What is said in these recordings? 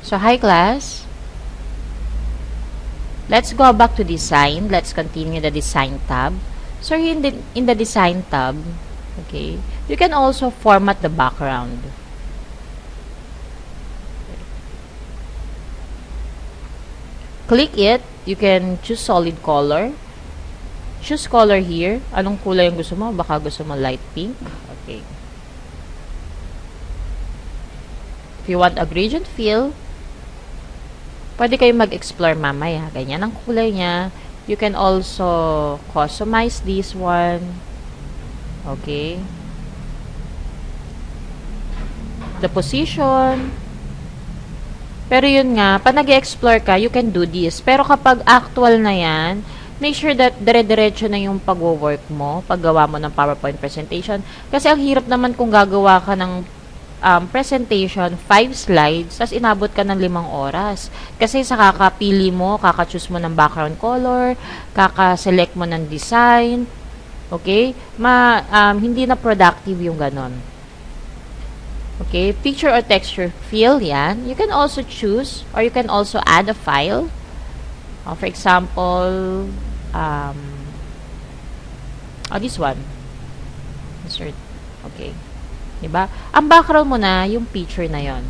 So, hi class. Let's go back to design. Let's continue the design tab. So, in the design tab, okay, you can also format the background. Click it. You can choose solid color. Choose color here. Anong kulay yung gusto mo? Baka gusto mo light pink. Okay. If you want a gradient fill, pwede kayo mag-explore mamaya. Ganyan ang kulay niya. You can also customize this one. Okay. The position. Pero yun nga, pag nag-explore ka, you can do this. Pero kapag actual na yan, make sure that dire-diretso na yung pag-work mo, paggawa mo ng PowerPoint presentation. Kasi ang hirap naman kung gagawa ka ng presentation, 5 slides, tas inabot ka ng 5 oras. Kasi sa kakapili mo, kaka-choose mo ng background color, kaka-select mo ng design, okay? Hindi na productive yung ganon. Okay, picture or texture fill, yan. You can also choose or you can also add a file. For example, this one. Insert. Okay. Diba? Ang background mo na, yung picture na yon.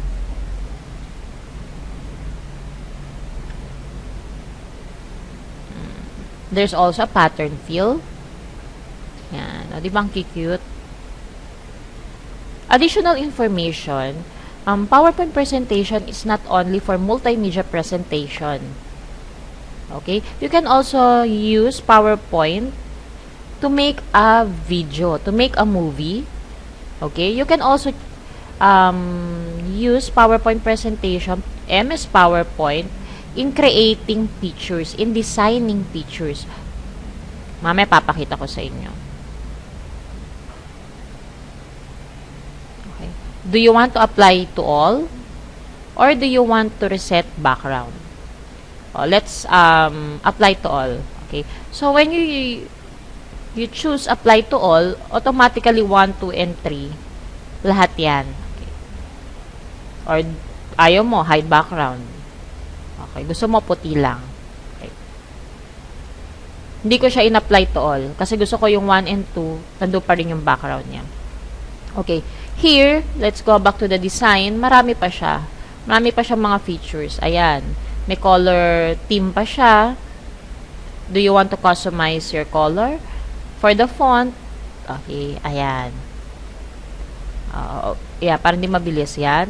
There's also a pattern fill. Yan. O, diba ang cute? Additional information, PowerPoint presentation is not only for multimedia presentation. Okay? You can also use PowerPoint to make a video, to make a movie. Okay? You can also use PowerPoint presentation, MS PowerPoint, in creating pictures, in designing pictures. Mamaya papakita ko sa inyo. Do you want to apply to all? Or do you want to reset background? Let's apply to all. Okay. So, when you choose apply to all, automatically 1, 2, and 3, lahat yan. Okay. Or, ayaw mo, hide background. Okay. Gusto mo, puti lang. Okay. Hindi ko siya in-apply to all. Kasi gusto ko yung 1 and 2, nandun pa rin yung background niya. Okay. Here, let's go back to the design. Marami pa siya. Marami pa siyang mga features. Ayan. May color theme pa siya. Do you want to customize your color? For the font, okay, ayan. Yeah, para hindi mabilis yan.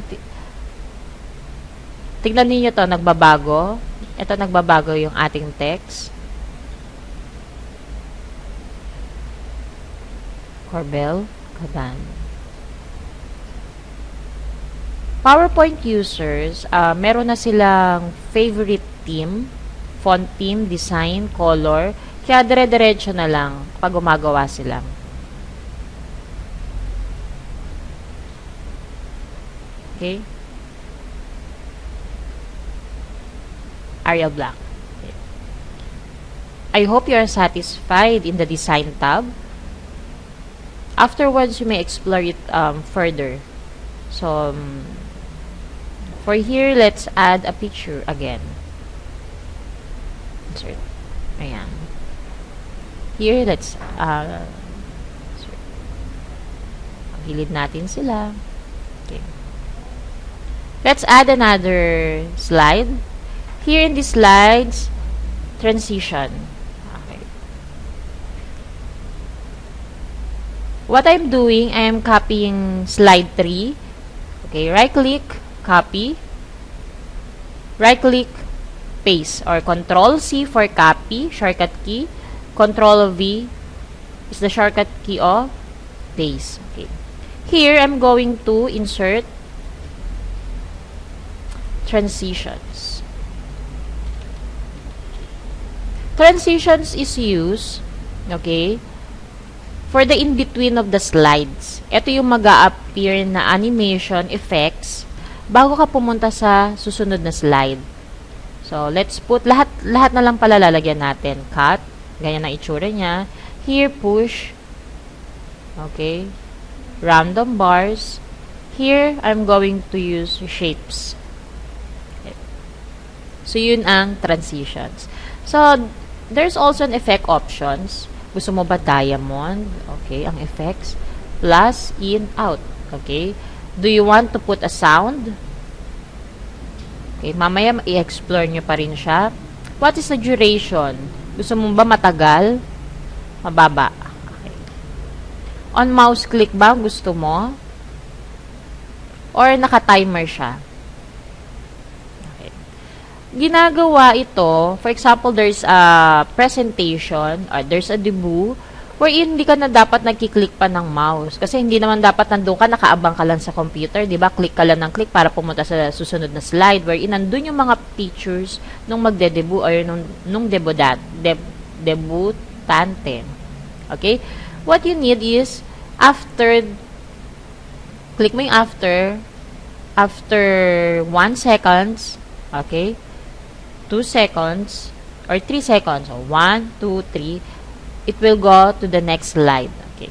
Tignan niyo to, nagbabago. Ito, nagbabago yung ating text. Corbel, Caban. PowerPoint users, meron na silang favorite theme, font theme, design, color, kaya dire-diretso na lang pag gumagawa sila. Okay? Arial Black. Okay. I hope you are satisfied in the design tab. Afterwards, you may explore it further. So, for here, let's add a picture again. Insert. Ayan. Here, let's gilid natin sila. Okay. Let's add another slide. Here in this slides, transition. Okay. What I'm doing, I am copying slide 3. Okay, right-click, copy. Right-click, paste. Or Control-C for copy, shortcut key. Control-V is the shortcut key of paste. Okay. Here, I'm going to insert transitions. Transitions is used, okay, for the in-between of the slides. Ito yung mag-a-appear na animation effects bago ka pumunta sa susunod na slide. So, let's put, lahat na lang pala lalagyan natin. Cut, ganyan na itsura niya. Here, push. Okay. Random bars. Here, I'm going to use shapes. So, yun ang transitions. So, there's also an effect options. Gusto mo ba diamond? Okay, ang effects. Plus, in, out. Okay. Do you want to put a sound? Okay, mamaya i-explore nyo pa rin siya. What is the duration? Gusto mo ba matagal? Mababa. Okay. On mouse click ba gusto mo? Or naka-timer siya? Okay. Ginagawa ito, for example, there's a presentation, or there's a debut, wherein hindi ka na dapat nagkiklik pa ng mouse. Kasi hindi naman dapat nandun ka, nakaabang ka lang sa computer, di ba? Click ka lang ng click para pumunta sa susunod na slide, wherein nandun yung mga features nung magde-debut or nung debutante. Okay? What you need is, click mo yung after 1 seconds, okay? 2 seconds, or 3 seconds. So, 1, 2, 3, it will go to the next slide. Okay.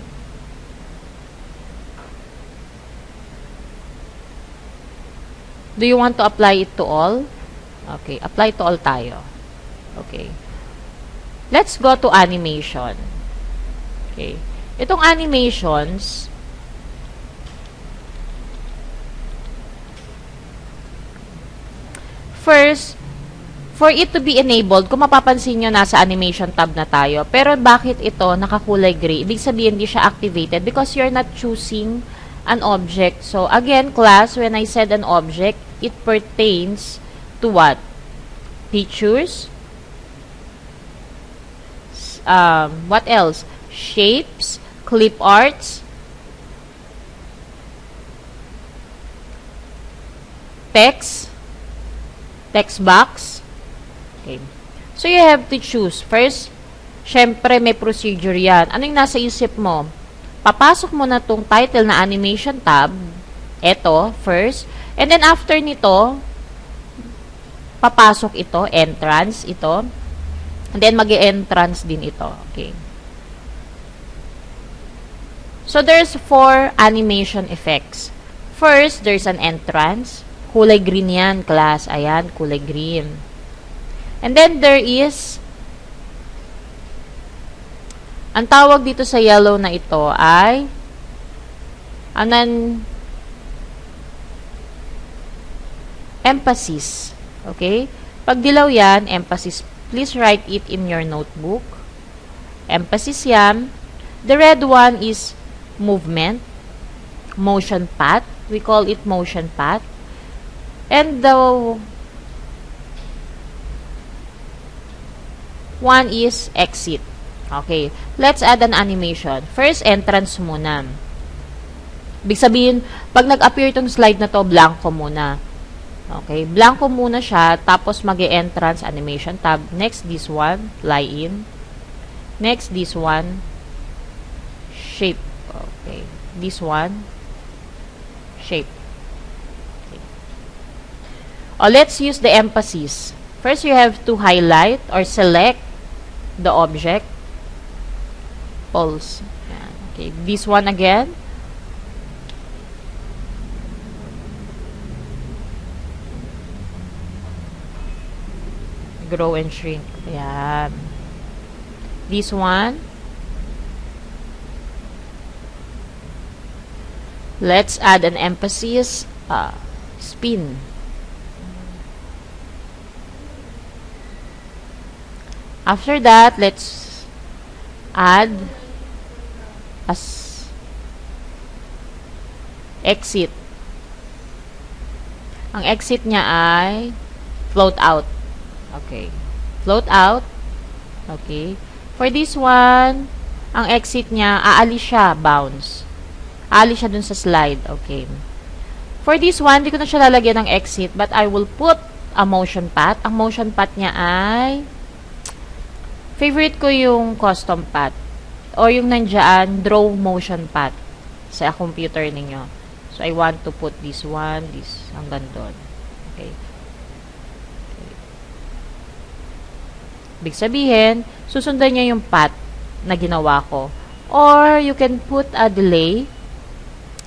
Do you want to apply it to all? Okay, apply to all tayo. Okay. Let's go to animation. Okay. Itong animations, first, for it to be enabled, kung mapapansin nyo, nasa animation tab na tayo. Pero bakit ito nakakulay gray? Ibig sabihin, hindi siya activated because you're not choosing an object. So, again, class, when I said an object, it pertains to what? Features. What else? Shapes, clip arts, text box. Okay. So, you have to choose. First, syempre, may procedure yan. Ano yung nasa isip mo? Papasok mo na tong title na animation tab. Ito, first. And then, after nito, papasok ito, entrance, ito. And then, mag-e-entrance din ito. Okay. So, there's 4 animation effects. First, there's an entrance. Kulay green yan, class. Ayan, kulay green. And then, there is, ang tawag dito sa yellow na ito ay, emphasis. Okay? Pag dilaw yan, emphasis. Please write it in your notebook. Emphasis yan. The red one is movement. Motion path. We call it motion path. And the one is exit. Okay. Let's add an animation. First, entrance muna. Ibig sabihin, pag nag-appear itong slide na to, blanco muna. Okay. Blanco muna siya, tapos mag-e-entrance animation tab. Next, this one, lie in. Next, this one, shape. Okay. This one, shape. Okay. Let's use the emphasis. First, you have to highlight or select the object. Pulse. Yan. Okay. This one again. Grow and shrink. Yan. This one. Let's add an emphasis. Spin. After that, let's add as exit. Ang exit niya ay float out. Okay. Float out. Okay. For this one, ang exit niya, aalis siya, bounce. Aalis siya dun sa slide. Okay. For this one, di ko na siya lalagyan ng exit, but I will put a motion path. Ang motion path niya ay favorite ko yung custom path or yung nandiyan, draw motion path sa computer ninyo. So, I want to put this one, this, hanggang doon. Okay. Okay. Ibig sabihin, susundan niya yung path na ginawa ko. Or, you can put a delay.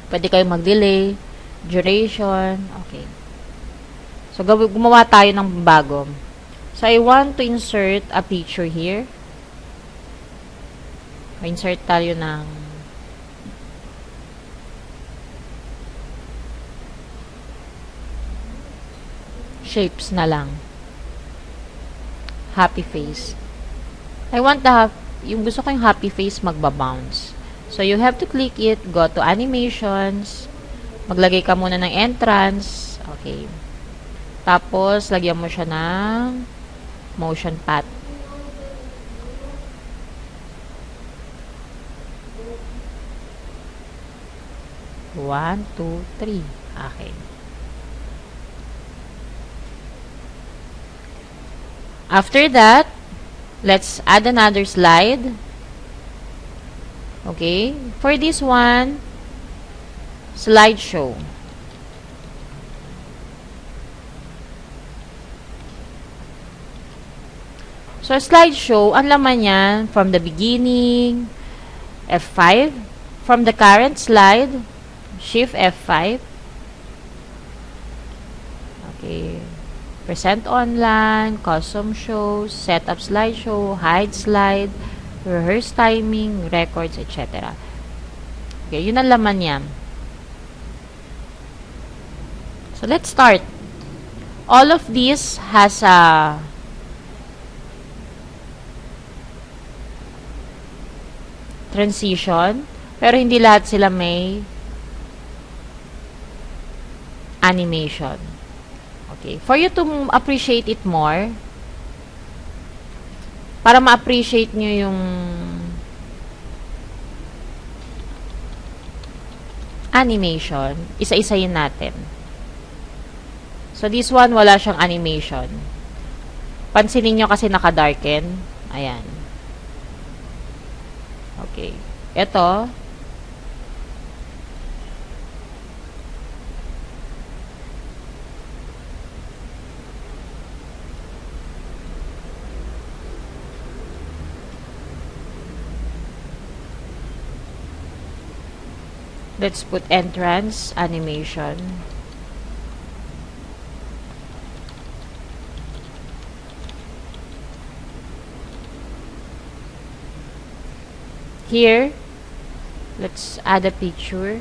Pwede kayo mag-delay, duration, okay. So, gumawa tayo ng bago. So, I want to insert a picture here. Insert tayo ng shapes na lang. Happy face. I want yung gusto ko yung happy face magbabounce. So, you have to click it, go to animations, maglagay ka muna ng entrance. Okay. Tapos, lagyan mo siya ng motion path. One, two, three. Okay. After that, let's add another slide. Okay. For this one, slideshow. So, slideshow, ang laman yan, from the beginning, F5, from the current slide, Shift F5, okay, present online, custom shows, setup slideshow, hide slide, rehearse timing, records, etc. Okay, yun ang laman yan. So, let's start. All of this has a transition, pero hindi lahat sila may animation. Okay. For you to appreciate it more, para ma-appreciate nyo yung animation, isa-isayin natin. So, this one, wala siyang animation. Pansinin nyo kasi naka-darken. Ayan. Okay. Ito. Let's put entrance animation. Here, let's add a picture.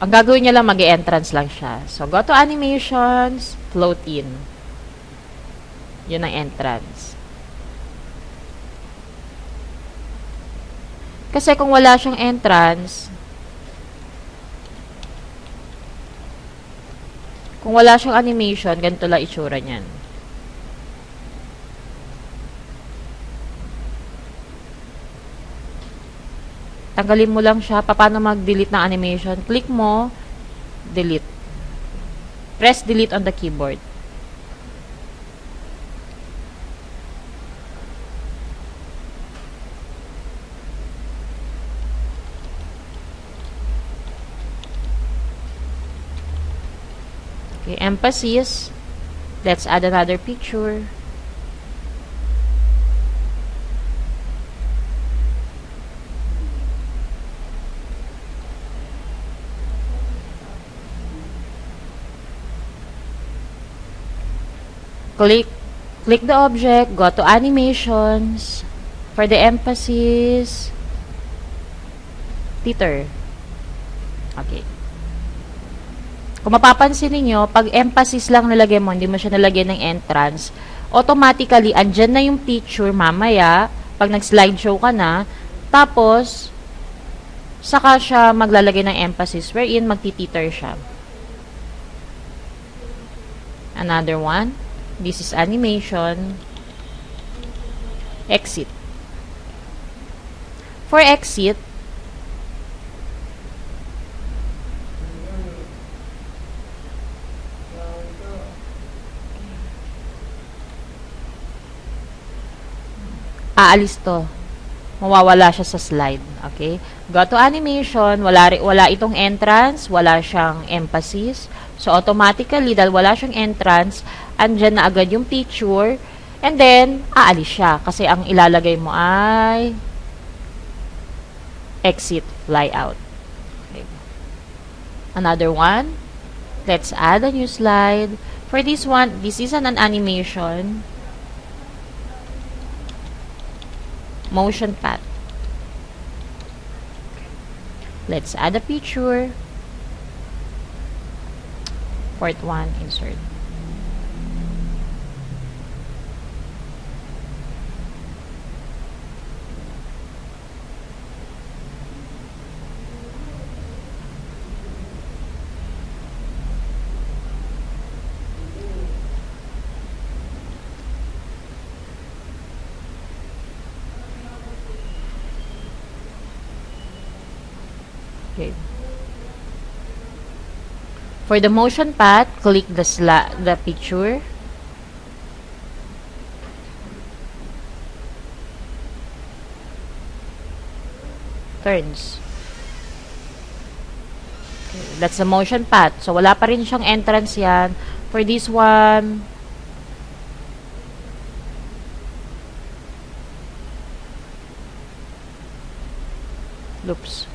Ang gagawin niya lang, mag-e-entrance lang siya. So, go to animations, float in. Yun ang entrance. Kasi kung wala siyang entrance, kung wala siyang animation, ganito lang itsura niyan. Tanggalin mo lang siya. Paano mag-delete ng animation? Click mo, delete. Press delete on the keyboard. Okay, emphasis. Let's add another picture. Click the object, go to animations. For the emphasis, teeter. Okay. Kung mapapansin niyo, pag emphasis lang nilagay mo, hindi mo siya nalagyan ng entrance, automatically, andyan na yung picture mamaya, pag nag-slideshow ka na, tapos, saka siya maglalagay ng emphasis, wherein magtiteeter siya. Another one. This is animation. Exit. For exit, aalis to. Mawawala siya sa slide. Okay? Go to animation, wala itong entrance, wala siyang emphasis. So, automatically, dahil wala siyang entrance, andyan na agad yung picture, and then, aalis siya. Kasi ang ilalagay mo ay exit, fly out. Okay. Another one. Let's add a new slide. For this one, this is an animation. Motion path. Let's add a picture. Part 1, insert. Okay. For the motion path, click the picture. Turns. Okay. That's the motion path. So, wala pa rin siyang entrance yan. For this one, loops.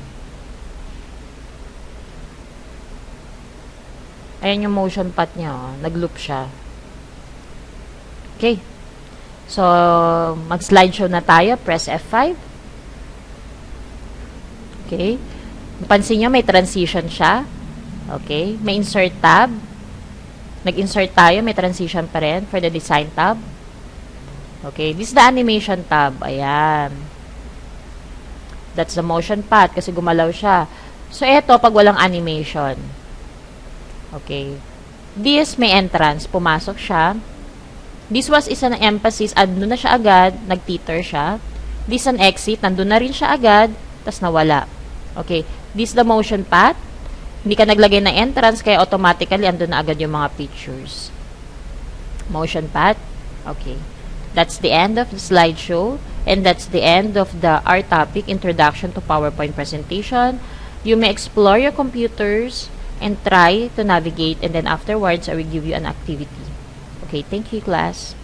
Ayan yung motion path niya, oh. Nag-loop siya. Okay. So, mag-slideshow na tayo. Press F5. Okay. Napansin nyo, may transition siya. Okay. May insert tab. Nag-insert tayo, may transition pa rin for the design tab. Okay. This is the animation tab. Ayan. That's the motion path kasi gumalaw siya. So, eto, pag walang animation. Okay. This may entrance. Pumasok siya. This was is an emphasis. Andun na siya agad. Nag-teeter siya. This an exit. Nandun na rin siya agad. Tas nawala. Okay. This the motion path. Hindi ka naglagay ng entrance kaya automatically andun na agad yung mga pictures. Motion path. Okay. That's the end of the slideshow. And that's the end of our topic, Introduction to PowerPoint Presentation. You may explore your computers and try to navigate, and then afterwards I will give you an activity. Okay, thank you, class.